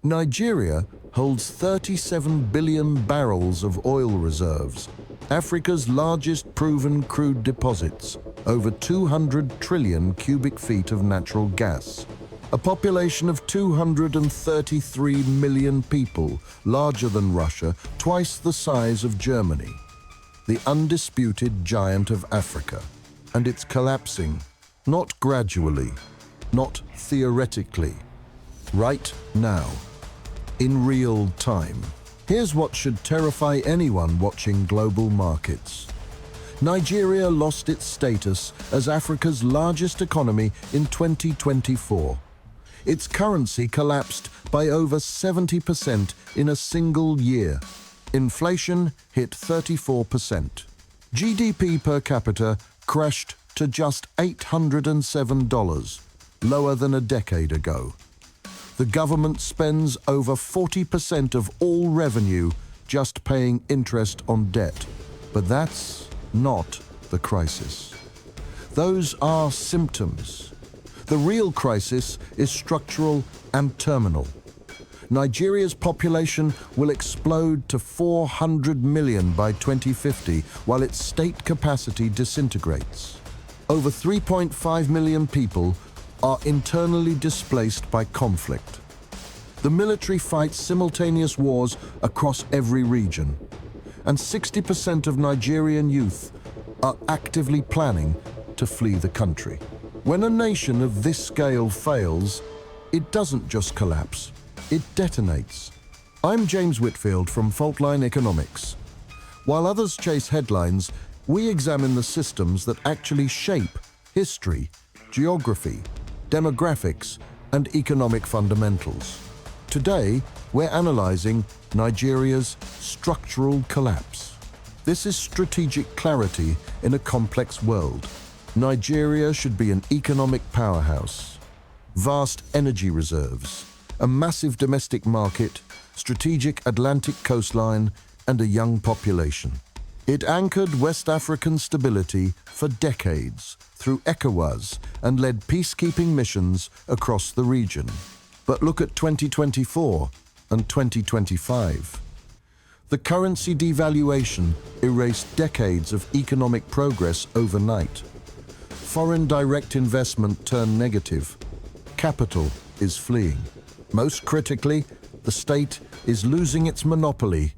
Nigeria holds 37 billion barrels of oil reserves, Africa's largest proven crude deposits, over 200 trillion cubic feet of natural gas, a population of 233 million people, larger than Russia, twice the size of Germany, the undisputed giant of Africa. And it's collapsing, not gradually, not theoretically, right now, in real time. Here's what should terrify anyone watching global markets. Nigeria lost its status as Africa's largest economy in 2024. Its currency collapsed by over 70% in a single year. Inflation hit 34%. GDP per capita crashed to just $807, lower than a decade ago. The government spends over 40% of all revenue just paying interest on debt. But that's not the crisis. Those are symptoms. The real crisis is structural and terminal. Nigeria's population will explode to 400 million by 2050 while its state capacity disintegrates. Over 3.5 million people are internally displaced by conflict. The military fights simultaneous wars across every region, and 60% of Nigerian youth are actively planning to flee the country. When a nation of this scale fails, it doesn't just collapse, it detonates. I'm James Whitfield from Faultline Economics. While others chase headlines, we examine the systems that actually shape history, geography, demographics, and economic fundamentals. Today, we're analyzing Nigeria's structural collapse. This is strategic clarity in a complex world. Nigeria should be an economic powerhouse. Vast energy reserves, a massive domestic market, strategic Atlantic coastline, and a young population. It anchored West African stability for decades through ECOWAS and led peacekeeping missions across the region. But look at 2024 and 2025. The currency devaluation erased decades of economic progress overnight. Foreign direct investment turned negative. Capital is fleeing. Most critically, the state is losing its monopoly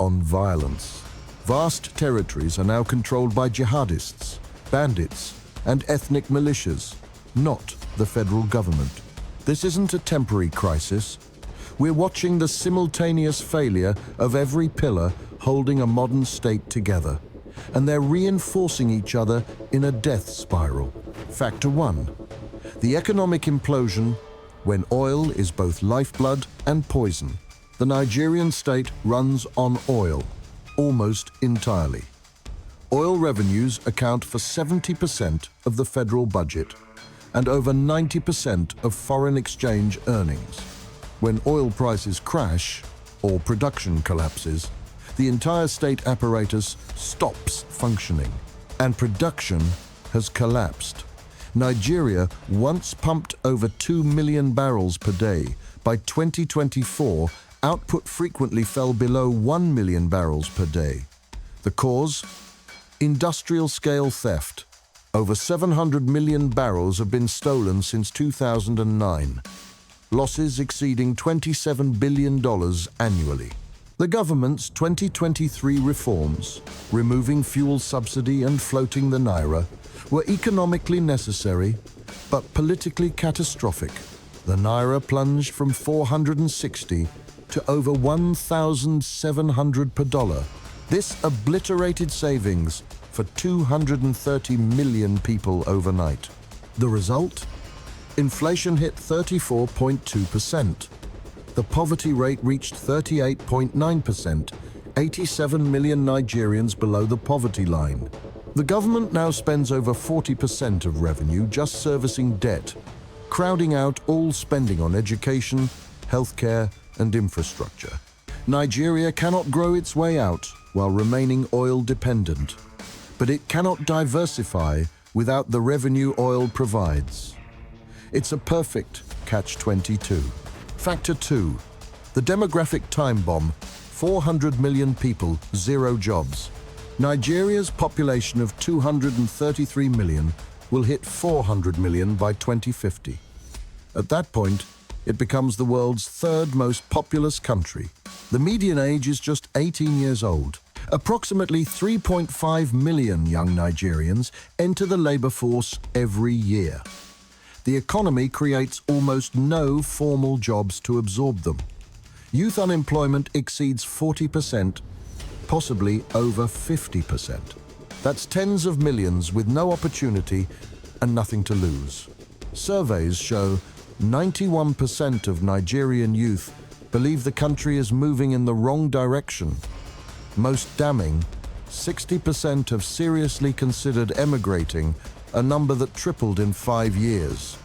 on violence. Vast territories are now controlled by jihadists, bandits, and ethnic militias, not the federal government. This isn't a temporary crisis. We're watching the simultaneous failure of every pillar holding a modern state together, and they're reinforcing each other in a death spiral. Factor 1. The economic implosion when oil is both lifeblood and poison. The Nigerian state runs on oil, almost entirely. Oil revenues account for 70% of the federal budget and over 90% of foreign exchange earnings. When oil prices crash or production collapses, the entire state apparatus stops functioning, and production has collapsed. Nigeria once pumped over 2 million barrels per day. By 2024, output frequently fell below 1 million barrels per day. The cause? Industrial-scale theft. Over 700 million barrels have been stolen since 2009, losses exceeding $27 billion annually. The government's 2023 reforms, removing fuel subsidy and floating the naira, were economically necessary, but politically catastrophic. The naira plunged from 460 to over 1,700 per dollar. This obliterated savings for 230 million people overnight. The result? Inflation hit 34.2%. The poverty rate reached 38.9%, 87 million Nigerians below the poverty line. The government now spends over 40% of revenue just servicing debt, crowding out all spending on education, healthcare, and infrastructure. Nigeria cannot grow its way out while remaining oil dependent, but it cannot diversify without the revenue oil provides. It's a perfect catch-22. Factor 2. The demographic time bomb, 400 million people, zero jobs. Nigeria's population of 233 million will hit 400 million by 2050. At that point, it becomes the world's third most populous country. The median age is just 18 years old. Approximately 3.5 million young Nigerians enter the labor force every year. The economy creates almost no formal jobs to absorb them. Youth unemployment exceeds 40%, possibly over 50%. That's tens of millions with no opportunity and nothing to lose. Surveys show 91% of Nigerian youth believe the country is moving in the wrong direction. Most damning, 60% have seriously considered emigrating, a number that tripled in 5 years.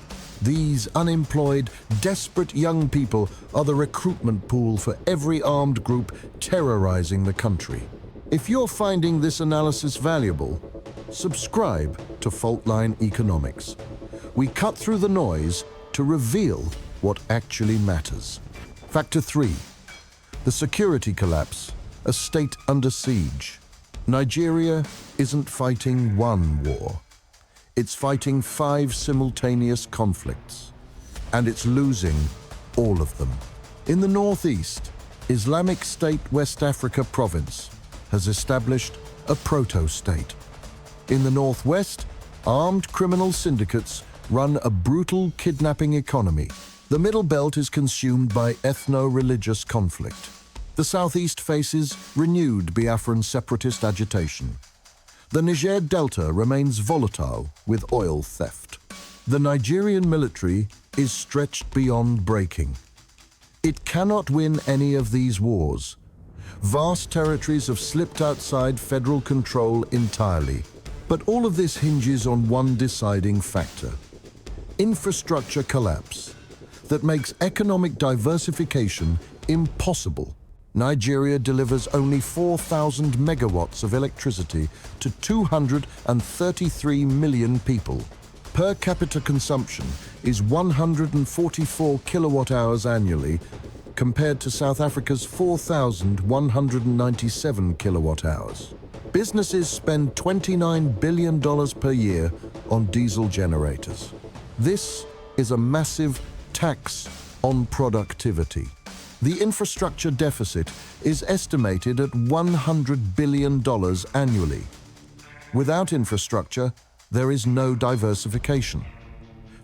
These unemployed, desperate young people are the recruitment pool for every armed group terrorizing the country. If you're finding this analysis valuable, subscribe to Faultline Economics. We cut through the noise to reveal what actually matters. Factor 3. The security collapse, a state under siege. Nigeria isn't fighting one war. It's fighting 5 simultaneous conflicts, and it's losing all of them. In the northeast, Islamic State West Africa province has established a proto-state. In the northwest, armed criminal syndicates run a brutal kidnapping economy. The Middle Belt is consumed by ethno-religious conflict. The southeast faces renewed Biafran separatist agitation. The Niger Delta remains volatile with oil theft. The Nigerian military is stretched beyond breaking. It cannot win any of these wars. Vast territories have slipped outside federal control entirely. But all of this hinges on one deciding factor: infrastructure collapse that makes economic diversification impossible. Nigeria delivers only 4,000 megawatts of electricity to 233 million people. Per capita consumption is 144 kilowatt hours annually, compared to South Africa's 4,197 kilowatt hours. Businesses spend $29 billion per year on diesel generators. This is a massive tax on productivity. The infrastructure deficit is estimated at $100 billion annually. Without infrastructure, there is no diversification.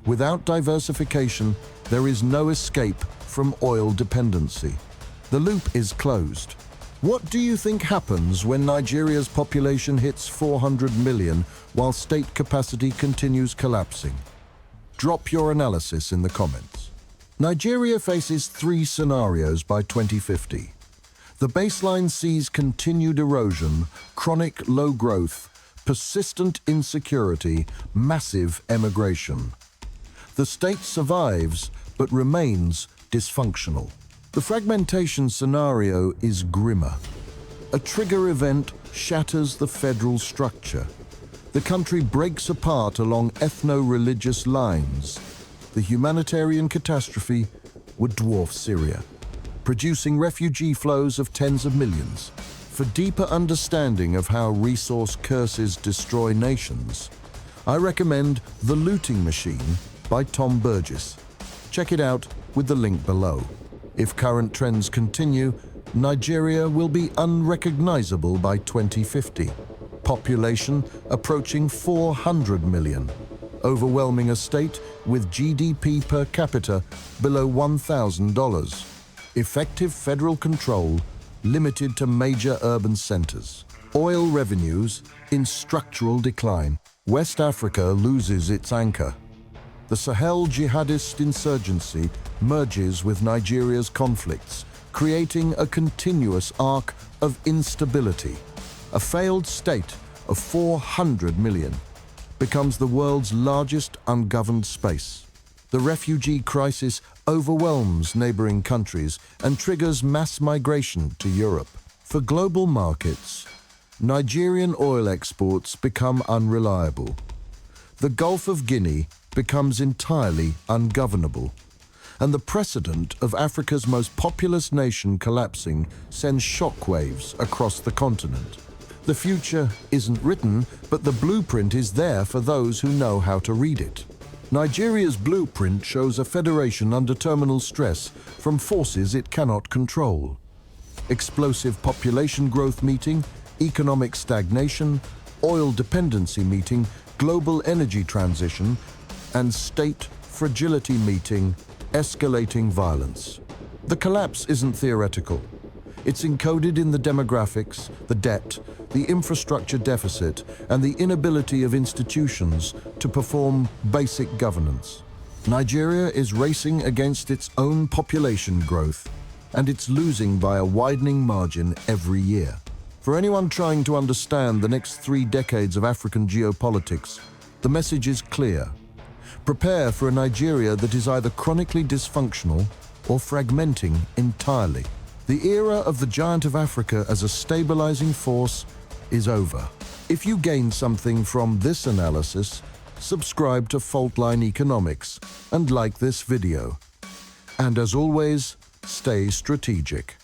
Without diversification, there is no escape from oil dependency. The loop is closed. What do you think happens when Nigeria's population hits 400 million while state capacity continues collapsing? Drop your analysis in the comments. Nigeria faces 3 scenarios by 2050. The baseline sees continued erosion, chronic low growth, persistent insecurity, massive emigration. The state survives but remains dysfunctional. The fragmentation scenario is grimmer. A trigger event shatters the federal structure. The country breaks apart along ethno-religious lines. The humanitarian catastrophe would dwarf Syria, producing refugee flows of tens of millions. For deeper understanding of how resource curses destroy nations, I recommend The Looting Machine by Tom Burgess. Check it out with the link below. If current trends continue, Nigeria will be unrecognizable by 2050. Population approaching 400 million. Overwhelming a state with GDP per capita below $1,000. Effective federal control limited to major urban centers. Oil revenues in structural decline. West Africa loses its anchor. The Sahel jihadist insurgency merges with Nigeria's conflicts, creating a continuous arc of instability. A failed state of 400 million becomes the world's largest ungoverned space. The refugee crisis overwhelms neighboring countries and triggers mass migration to Europe. For global markets, Nigerian oil exports become unreliable. The Gulf of Guinea becomes entirely ungovernable. and the precedent of Africa's most populous nation collapsing sends shockwaves across the continent. The future isn't written, but the blueprint is there for those who know how to read it. Nigeria's blueprint shows a federation under terminal stress from forces it cannot control. Explosive population growth meeting, economic stagnation, oil dependency meeting, global energy transition, and state fragility meeting, escalating violence. The collapse isn't theoretical. It's encoded in the demographics, the debt, the infrastructure deficit, and the inability of institutions to perform basic governance. Nigeria is racing against its own population growth, and it's losing by a widening margin every year. For anyone trying to understand the next 3 decades of African geopolitics, the message is clear. Prepare for a Nigeria that is either chronically dysfunctional or fragmenting entirely. The era of the giant of Africa as a stabilizing force is over. If you gain something from this analysis, subscribe to Faultline Economics and like this video. And as always, stay strategic.